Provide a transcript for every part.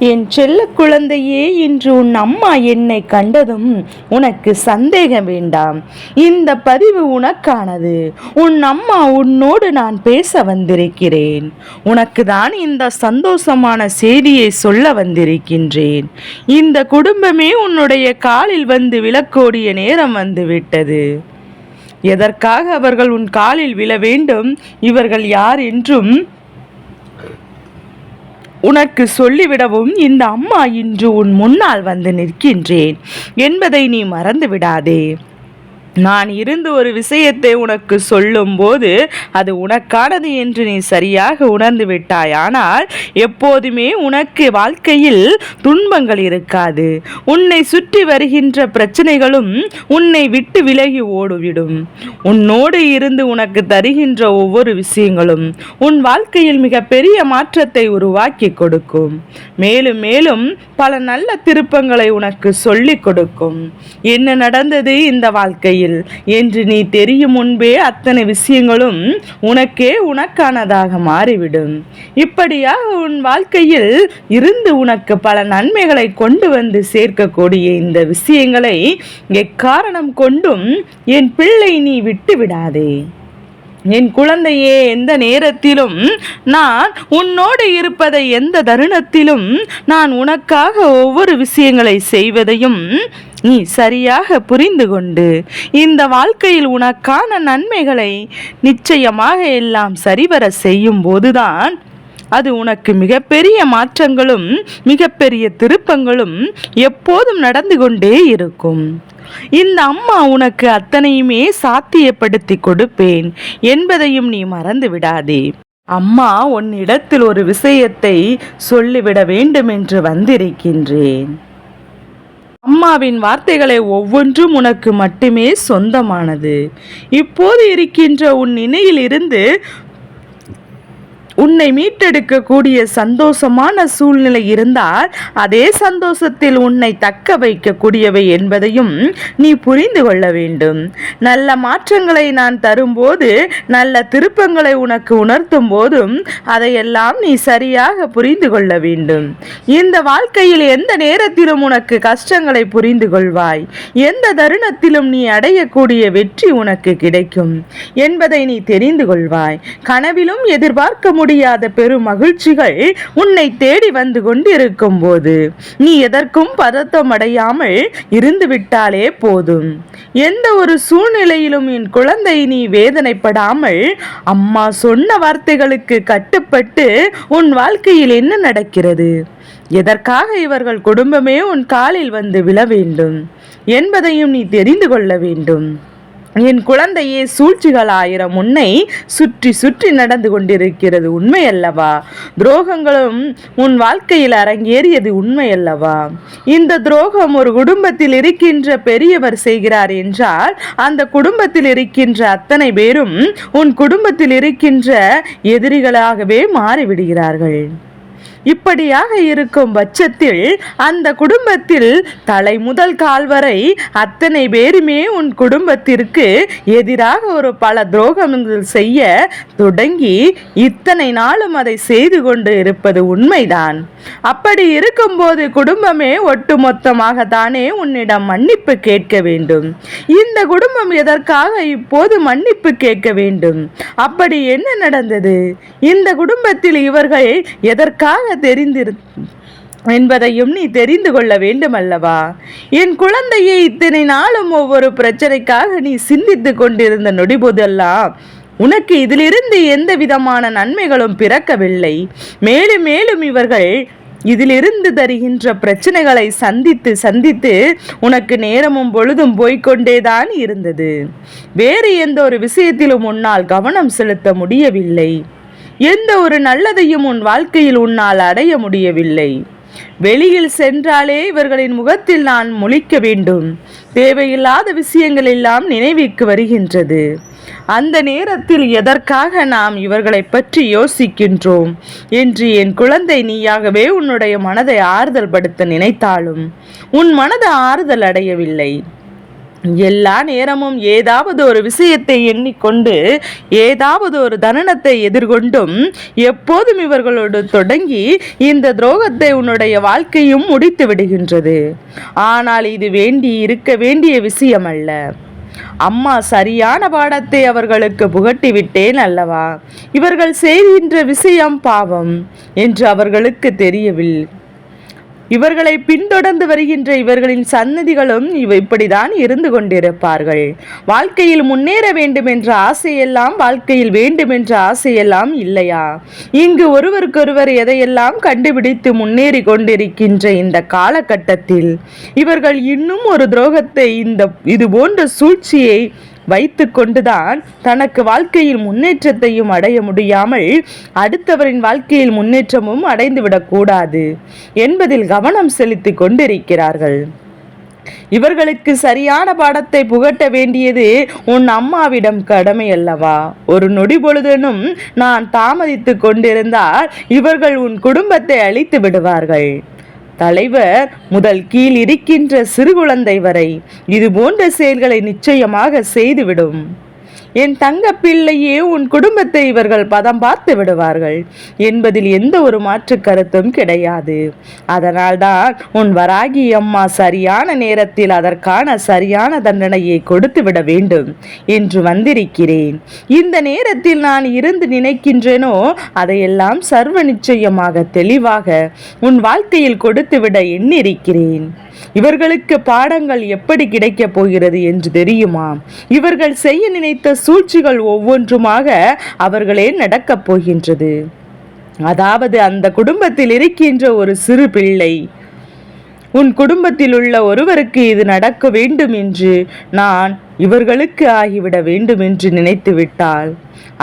என் செல்ல குழந்தையே, இன்று உன் அம்மா என்னை கண்டதும் உனக்கு சந்தேகம் வேண்டாம். இந்த பதிவு உனக்கானது. உன் அம்மா உன்னோடு நான் பேச வந்திருக்கிறேன். உனக்கு தான் இந்த சந்தோஷமான செய்தியை சொல்ல வந்திருக்கின்றேன். இந்த குடும்பமே உன்னுடைய காலில் வந்து விழக்கூடிய நேரம் வந்துவிட்டது. எதற்காக அவர்கள் உன் காலில் விழ வேண்டும், இவர்கள் யார் என்றும் உனக்கு சொல்லிவிடவும் இந்த அம்மா இன்று உன் முன்னால் வந்து நிற்கின்றேன் என்பதை நீ மறந்து விடாதே. நான் இருந்து ஒரு விஷயத்தை உனக்கு சொல்லும் போது அது உனக்கானது என்று நீ சரியாக உணர்ந்து விட்டாய். ஆனால் எப்போதுமே உனக்கு வாழ்க்கையில் துன்பங்கள் இருக்காது. உன்னை சுற்றி வருகின்ற பிரச்சனைகளும் உன்னை விட்டு விலகி ஓடிவிடும். உன்னோடு இருந்து உனக்கு தருகின்ற ஒவ்வொரு விஷயங்களும் உன் வாழ்க்கையில் மிக பெரிய மாற்றத்தை உருவாக்கி கொடுக்கும். மேலும் மேலும் பல நல்ல திருப்பங்களை உனக்கு சொல்லிக் கொடுக்கும். என்ன நடந்தது இந்த வாழ்க்கையில் என்று நீ தெரியும் முன்பே அத்தனை விஷயங்களும் உனக்கானதாக மாறிவிடும். இப்படியாக உன் வாழ்க்கையில் இருந்து உனக்கு பல நன்மைகளை கொண்டு வந்து சேர்க்கக்கூடிய இந்த விஷயங்களை எக்காரணம் கொண்டும் என் பிள்ளை நீ விட்டு விடாதே. என் குழந்தையே, எந்த நேரத்திலும் நான் உன்னோடு இருப்பதை, எந்த தருணத்திலும் நான் உனக்காக ஒவ்வொரு விஷயங்களை செய்வதையும் நீ சரியாக புரிந்து கொண்டு இந்த வாழ்க்கையில் உனக்கான நன்மைகளை நிச்சயமாக எல்லாம் சரிவர செய்யும் போதுதான் அது உனக்கு மிகப்பெரிய மாற்றங்களும் மிகப்பெரிய திருப்பங்களும் எப்போதும் நடந்து கொண்டே இருக்கும். இந்த அம்மா உனக்கு அத்தனையுமே சாத்தியப்படுத்தி கொடுப்பேன் என்பதையும் நீ மறந்து விடாதே. அம்மா உன்னிடத்தில் ஒரு விஷயத்தை சொல்லிவிட வேண்டும் என்று வந்திருக்கின்றேன். அம்மாவின் வார்த்தைகளை ஒவ்வொன்றும் உனக்கு மட்டுமே சொந்தமானது. இப்போது இருக்கின்ற உன் நினைவில் இருந்து உன்னை மீட்டெடுக்கக்கூடிய சந்தோஷமான சூழ்நிலை இருந்தால் அதே சந்தோஷத்தில் உன்னை தக்க வைக்கக்கூடியவை என்பதையும் நீ புரிந்து கொள்ள வேண்டும். நல்ல மாற்றங்களை நான் தரும்போது, நல்ல திருப்பங்களை உனக்கு உணர்த்தும் போதும் அதையெல்லாம் நீ சரியாக புரிந்து கொள்ள வேண்டும். இந்த வாழ்க்கையில் எந்த நேரத்திலும் உனக்கு கஷ்டங்களை புரிந்து கொள்வாய். எந்த தருணத்திலும் நீ அடையக்கூடிய வெற்றி உனக்கு கிடைக்கும் என்பதை நீ தெரிந்து கொள்வாய். கனவிலும் எதிர்பார்க்க முடியாத பெரும் மகிழ்ச்சிகள் உன்னை தேடி வந்து கொண்டிருக்கும் போது நீ எதற்கும் பதட்டம் அடையாமல் இருந்து விட்டாலே போதும். எந்த ஒரு சூழ்நிலையிலும் என் குழந்தை நீ வேதனைப்படாமல் அம்மா சொன்ன வார்த்தைகளுக்கு கட்டுப்பட்டு உன் வாழ்க்கையில் என்ன நடக்கிறது, எதற்காக இவர்கள் குடும்பமே உன் காலில் வந்து விழ வேண்டும் என்பதையும் நீ தெரிந்து கொள்ள வேண்டும். என் குழந்தையே, சூழ்ச்சிகள் 1000 உன்னை சுற்றி சுற்றி நடந்து கொண்டிருக்கிறது, உண்மை அல்லவா? துரோகங்களும் உன் வாழ்க்கையில் அரங்கேறியது, உண்மை அல்லவா? இந்த துரோகம் ஒரு குடும்பத்தில் இருக்கின்ற பெரியவர் செய்கிறார் என்றால் அந்த குடும்பத்தில் இருக்கின்ற அத்தனை பேரும் உன் குடும்பத்தில் இருக்கின்ற எதிரிகளாகவே மாறிவிடுகிறார்கள். இப்படியாக இருக்கும் பட்சத்தில் அந்த குடும்பத்தில் தலை முதல் கால் வரை அத்தனை பேருமே உன் குடும்பத்திற்கு எதிராக ஒரு பல துரோகங்கள் செய்ய தொடங்கி இத்தனை நாளும் அதை செய்து கொண்டு இருப்பது உண்மைதான். அப்படி இருக்கும்போது குடும்பமே ஒட்டுமொத்தமாக தானே உன்னிடம் மன்னிப்பு கேட்க வேண்டும். இந்த குடும்பம் எதற்காக இப்போது மன்னிப்பு கேட்க வேண்டும்? அப்படி என்ன நடந்தது? இந்த குடும்பத்தில் இவர்கள் எதற்காக என்பதையும் நீ தெரிந்து கொள்ள வேண்டும் அல்லவா? என் குழந்தையை, இத்தனை நாளும் ஒவ்வொரு பிரச்சனைக்காக நீ சிந்தித்து கொண்டிருந்த நொடிபோதெல்லாம் உனக்கு இதிலிருந்து எந்த விதமான நன்மைகளும் பிறக்கவில்லை. மேலும் மேலும் இவர்கள் இதிலிருந்து தருகின்ற பிரச்சனைகளை சந்தித்து சந்தித்து உனக்கு நேரமும் பொழுதும் போய்கொண்டேதான் இருந்தது. வேறு எந்த ஒரு விஷயத்திலும் உன்னால் கவனம் செலுத்த முடியவில்லை. எந்த ஒரு நல்லதையும் உன் வாழ்க்கையில் உன்னால் அடைய முடியவில்லை. வெளியில் சென்றாலே இவர்களின் முகத்தில் நான் முழிக்க வேண்டும். தேவையில்லாத விஷயங்கள் எல்லாம் நினைவுக்கு வருகின்றது. அந்த நேரத்தில் எதற்காக நாம் இவர்களை பற்றி யோசிக்கின்றோம் என்று என் குழந்தை, நீயாகவே உன்னுடைய மனதை ஆறுதல் படுத்த நினைத்தாலும் உன் மனது ஆறுதல் அடையவில்லை. எல்லா நேரமும் ஏதாவது ஒரு விஷயத்தை எண்ணிக்கொண்டு ஏதாவது ஒரு தருணத்தை எதிர்கொண்டும் எப்போதும் இவர்களோடு தொடங்கி இந்த துரோகத்தை உன்னுடைய வாழ்க்கையும் முடித்து விடுகின்றது. ஆனால் இது இருக்க வேண்டிய விஷயம் அல்ல. அம்மா சரியான பாடத்தை அவர்களுக்கு புகட்டி விட்டேன் அல்லவா? இவர்கள் செய்கின்ற விஷயம் பாவம் என்று அவர்களுக்கு தெரியவில்லை. இவர்களை பின்தொடர்ந்து வருகின்ற இவர்களின் சன்னதிகளும் இப்படிதான் இருந்து கொண்டிருப்பார்கள். வாழ்க்கையில் முன்னேற வேண்டும் என்ற ஆசையெல்லாம் வாழ்க்கையில் வேண்டும் என்ற ஆசையெல்லாம் இல்லையா? இங்கு ஒருவருக்கொருவர் எதையெல்லாம் கண்டுபிடித்து முன்னேறி கொண்டிருக்கின்ற இந்த காலகட்டத்தில் இவர்கள் இன்னும் ஒரு துரோகத்தை இது போன்ற சூழ்ச்சியை வைத்து கொண்டுதான் தனக்கு வாழ்க்கையில் முன்னேற்றத்தையும் அடைய முடியாமல் அடுத்தவரின் வாழ்க்கையில் முன்னேற்றமும் அடைந்துவிடக்கூடாது என்பதில் கவனம் செலுத்தி கொண்டிருக்கிறார்கள். இவர்களுக்கு சரியான பாடத்தை புகட்ட வேண்டியது உன் அம்மாவிடம் கடமை அல்லவா? ஒரு நொடி பொழுதனும் நான் தாமதித்து கொண்டிருந்தால் இவர்கள் உன் குடும்பத்தை அழித்து விடுவார்கள். தலைவர் முதல் கீழ் இருக்கின்ற சிறு குழந்தை வரை இது போன்ற செயல்களை நிச்சயமாக செய்துவிடும். என் தங்க பிள்ளையே, உன் குடும்பத்தை இவர்கள் பதம் பார்த்து விடுவார்கள் என்பதில் எந்த ஒரு மாற்று கருத்தும் கிடையாது. அதனால்தான் உன் வராகி அம்மா சரியான நேரத்தில் அதற்கான சரியான தண்டனையை கொடுத்து விட வேண்டும் என்று வந்திருக்கிறேன். இந்த நேரத்தில் நான் இருந்து நினைக்கின்றேனோ அதையெல்லாம் சர்வ நிச்சயமாக தெளிவாக உன் வாழ்க்கையில் கொடுத்துவிட எண்ணிருக்கிறேன். இவர்களுக்கு பாடங்கள் எப்படி கிடைக்கப் போகிறது என்று தெரியுமா? இவர்கள் செய்ய நினைத்த சூழ்ச்சிகள் ஒவ்வொன்றுமாக அவர்களே நடக்கப் போகின்றது. அதாவது அந்த குடும்பத்தில் இருக்கின்ற ஒரு சிறு பிள்ளை உன் குடும்பத்தில் உள்ள ஒருவருக்கு இது நடக்க வேண்டும் என்று நான் இவர்களுக்கு ஆகிவிட வேண்டும் என்று நினைத்து விட்டால்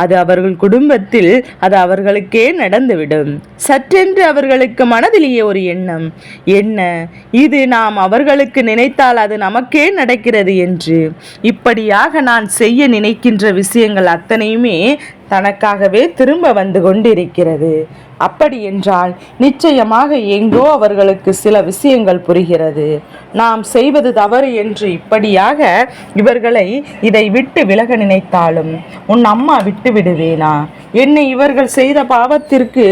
அது அவர்கள் குடும்பத்தில் அது அவர்களுக்கே நடந்துவிடும். சற்றென்று அவர்களுக்கு மனதிலேயே ஒரு எண்ணம், என்ன இது நாம் அவர்களுக்கு நினைத்தால் அது நமக்கே நடக்கிறது என்று. இப்படியாக நான் செய்ய நினைக்கின்ற விஷயங்கள் அத்தனையுமே தனக்காகவே திரும்ப வந்து கொண்டிருக்கிறது. அப்படி என்றால் நிச்சயமாக எங்கோ அவர்களுக்கு சில விஷயங்கள் புரிகிறது. நாம் செய்வது தவறு என்று இப்படியாக இவர்களை இதை விட்டு விலக நினைத்தாலும் உன் அம்மா விட்டு விடுவேனா? என்னை இவர்கள் செய்த பாவத்திற்கு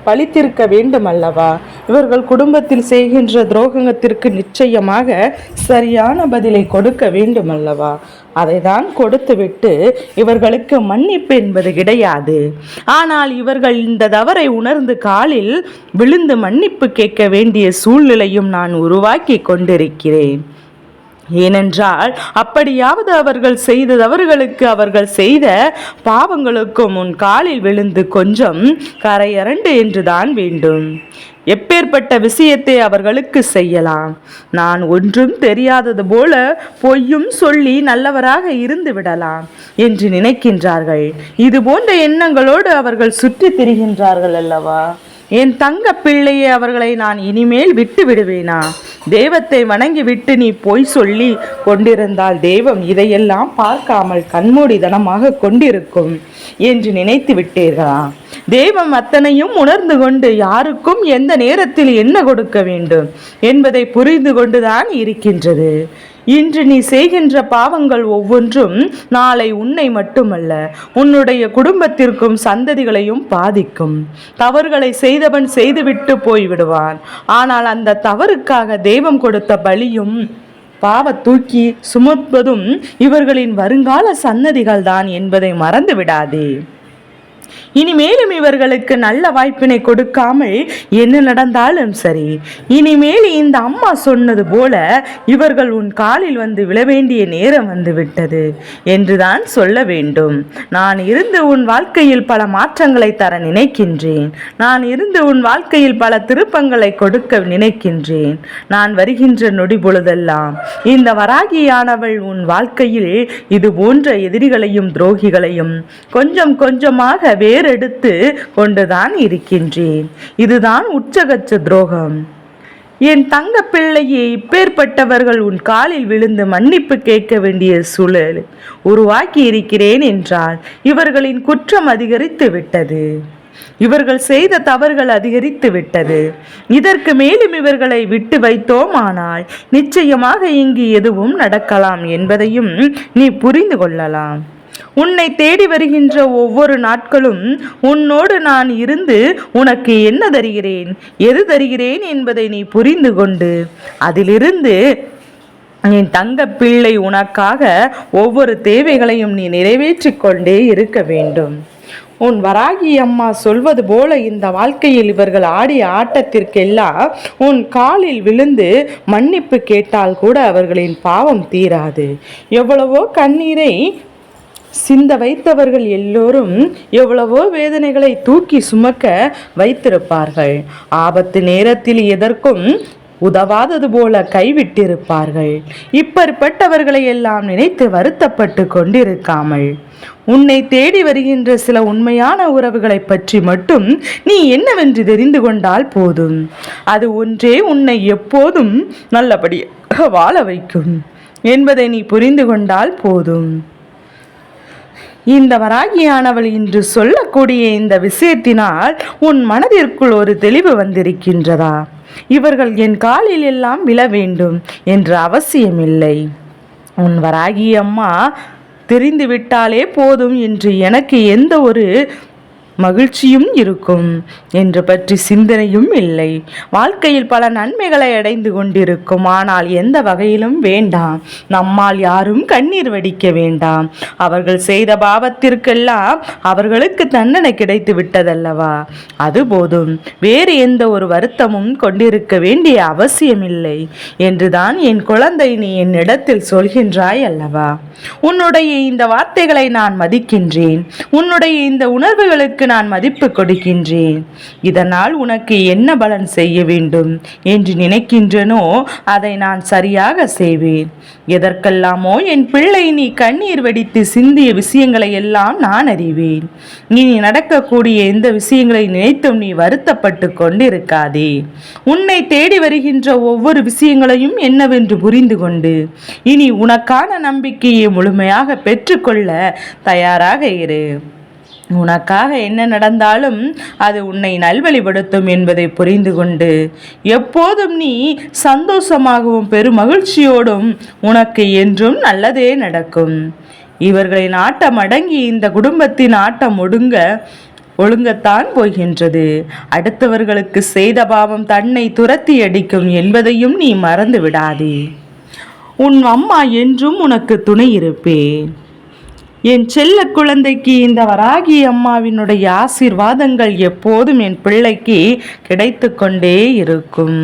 பழித்திருக்க வேண்டும் அல்லவா? இவர்கள் குடும்பத்தில் செய்கின்ற துரோகத்திற்கு நிச்சயமாக சரியான பதிலை கொடுக்க வேண்டும் அல்லவா? அதை தான் கொடுத்துவிட்டு இவர்களுக்கு மன்னிப்பு என்பது கிடையாது. ஆனால் இவர்கள் இந்த தவறை உணர்ந்து காலில் விழுந்து மன்னிப்பு கேட்க வேண்டிய சூழ்நிலையும் நான் உருவாக்கி கொண்டிருக்கிறேன். ஏனென்றால் அப்படியாவது அவர்கள் செய்த தவறுகளுக்கு அவர்கள் செய்த பாவங்களுக்கும் உன் காலில் விழுந்து கொஞ்சம் கரையரண்டு என்றுதான் வேண்டும். எப்பேற்பட்ட விஷயத்தை அவர்களுக்கு செய்யலாம். நான் ஒன்றும் தெரியாதது போல பொய்யும் சொல்லி நல்லவராக இருந்து விடலாம் என்று நினைக்கின்றார்கள். இது போன்ற எண்ணங்களோடு அவர்கள் சுற்றி திரிகின்றார்கள் அல்லவா? என் தங்க பிள்ளையை அவர்களை நான் இனிமேல் விட்டு விடுவேனா? தெய்வத்தை வணங்கி விட்டு நீ பொய் சொல்லி கொண்டிருந்தால் தெய்வம் இதையெல்லாம் பார்க்காமல் கண்மூடிதனமாக கொண்டிருக்கும் என்று நினைத்து விட்டீர்களா? தெய்வம் அத்தனையும் உணர்ந்து கொண்டு யாருக்கும் எந்த நேரத்தில் என்ன கொடுக்க வேண்டும் என்பதை புரிந்து கொண்டுதான் இருக்கின்றது. இன்று நீ செய்கின்ற பாவங்கள் ஒவ்வொன்றும் நாளை உன்னை மட்டுமல்ல உன்னுடைய குடும்பத்திற்கும் சந்ததிகளையும் பாதிக்கும். தவறுகளை செய்தவன் செய்துவிட்டு போய்விடுவான். ஆனால் அந்த தவறுக்காக தெய்வம் கொடுத்த பலியும் பாவ தூக்கி சுமப்பதும் இவர்களின் வருங்கால சன்னதிகள் தான் என்பதை மறந்து விடாதே. இனிமேலும் இவர்களுக்கு நல்ல வாய்ப்பினை கொடுக்காமல் என்ன நடந்தாலும் சரி, இனிமேல் இந்த அம்மா சொன்னது போல இவர்கள் உன் காலில் வந்து விழ வேண்டிய நேரம் வந்து விட்டது என்றுதான் சொல்ல வேண்டும். நான் இருந்து உன் வாழ்க்கையில் பல மாற்றங்களை தர நினைக்கின்றேன். நான் இருந்து உன் வாழ்க்கையில் பல திருப்பங்களை கொடுக்க நினைக்கின்றேன். நான் வருகின்ற நொடி பொழுதெல்லாம் இந்த வராகியானவள் உன் வாழ்க்கையில் இது போன்ற எதிரிகளையும் துரோகிகளையும் கொஞ்சம் கொஞ்சமாக வேறெடுத்து கொண்டுதான் இருக்கின்றேன். இதுதான் உச்சகச்ச துரோகம். என் தங்க பிள்ளையை இப்பேற்பட்டவர்கள் உன் காலில் விழுந்து மன்னிப்பு கேட்க வேண்டிய சூழல் உருவாக்கி இருக்கிறேன் என்றால் இவர்களின் குற்றம் அதிகரித்து விட்டது. இவர்கள் செய்த தவறுகள் அதிகரித்து விட்டது. இதற்கு மேலும் இவர்களை விட்டு வைத்தோமானால் நிச்சயமாக இங்கு எதுவும் நடக்கலாம் என்பதையும் நீ புரிந்து கொள்ளலாம். உன்னை தேடி வருகின்ற ஒவ்வொரு நாட்களும் உன்னோடு நான் இருந்து உனக்கு என்ன தருகிறேன், எது தருகிறேன் என்பதை நீ புரிந்து கொண்டு அதிலிருந்து என் தங்க பிள்ளை உனக்காக ஒவ்வொரு தேவைகளையும் நீ நிறைவேற்றிக் கொண்டே இருக்க வேண்டும். உன் வராகி அம்மா சொல்வது போல இந்த வாழ்க்கையில் இவர்கள் ஆடிய ஆட்டத்திற்கெல்லாம் உன் காலில் விழுந்து மன்னிப்பு கேட்டால் கூட அவர்களின் பாவம் தீராது. எவ்வளவோ கண்ணீரை சிந்த வைத்தவர்கள் எல்லோரும் எவ்வளவோ வேதனைகளை தூக்கி சுமக்க வைத்திருப்பார்கள். ஆபத்து நேரத்தில் எதற்கும் உதவாதது போல கைவிட்டிருப்பார்கள். இப்படிப்பட்டவர்களை எல்லாம் நினைத்து வருத்தப்பட்டு கொண்டிருக்காமல் உன்னை தேடி வருகின்ற சில உண்மையான உறவுகளை பற்றி மட்டும் நீ என்னவென்று தெரிந்து கொண்டால் போதும். அது ஒன்றே உன்னை எப்போதும் நல்லபடியாக வாழ வைக்கும் என்பதை நீ புரிந்து கொண்டால் போதும். இந்த வராகியானவள் இன்று சொல்லக்கூடிய இந்த விஷயத்தினால் உன் மனதிற்குள் ஒரு தெளிவு வந்திருக்கின்றதா? இவர்கள் என் காலில் எல்லாம் விழ வேண்டும் என்ற அவசியமில்லை. உன் வராகி அம்மா தெரிந்துவிட்டாலே போதும் என்று எனக்கு எந்த ஒரு மகிழ்ச்சியும் இருக்கும் என்று பற்றி சிந்தனையும் இல்லை. வாழ்க்கையில் பல நன்மைகளை அடைந்து கொண்டிருக்கும். ஆனால் எந்த வகையிலும் வேண்டாம், நம்மால் யாரும் கண்ணீர் வடிக்க வேண்டாம். அவர்கள் செய்த பாவத்திற்கெல்லாம் அவர்களுக்கு தண்டனை கிடைத்து விட்டதல்லவா, அது போதும். வேறு எந்த ஒரு வருத்தமும் கொண்டிருக்க வேண்டிய அவசியமில்லை என்றுதான் என் குழந்தை நீ என்னிடத்தில் சொல்கின்றாய் அல்லவா. உன்னுடைய இந்த வார்த்தைகளை நான் மதிக்கின்றேன். உன்னுடைய இந்த உணர்வுகளுக்கு நான் மதிப்பு கொடுக்கின்றேன். இதனால் உனக்கு என்ன பலன் செய்ய வேண்டும் என்று நினைக்கின்றனோ அதை நான் சரியாக செய்வேன். எதற்கெல்லாமோ என் பிள்ளை நீ கண்ணீர் வெடித்து சிந்திய விஷயங்களை எல்லாம் நான் அறிவேன். இனி நடக்கக்கூடிய எந்த விஷயங்களை நினைத்தும் நீ வருத்தப்பட்டு கொண்டிருக்காதே. உன்னை தேடி வருகின்ற ஒவ்வொரு விஷயங்களையும் என்னவென்று புரிந்து கொண்டு இனி உனக்கான நம்பிக்கையை முழுமையாக பெற்றுக்கொள்ள தயாராக இரு. உனக்காக என்ன நடந்தாலும் அது உன்னை நல்வழிப்படுத்தும் என்பதை புரிந்து கொண்டு எப்போதும் நீ சந்தோஷமாகவும் பெருமகிழ்ச்சியோடும் உனக்கு என்றும் நல்லதே நடக்கும். இவர்களின் ஆட்டம் அடங்கி இந்த குடும்பத்தின் ஆட்டம் ஒழுங்கத்தான் போகின்றது. அடுத்தவர்களுக்கு செய்த பாவம் தன்னை துரத்தி அடிக்கும் என்பதையும் நீ மறந்து விடாதே. உன் அம்மா என்றும் உனக்கு துணை இருப்பேன். என் செல்ல குழந்தைக்கு இந்த வராகி அம்மாவினுடைய ஆசீர்வாதங்கள் எப்போதும் என் பிள்ளைக்கு கிடைத்து கொண்டே இருக்கும்.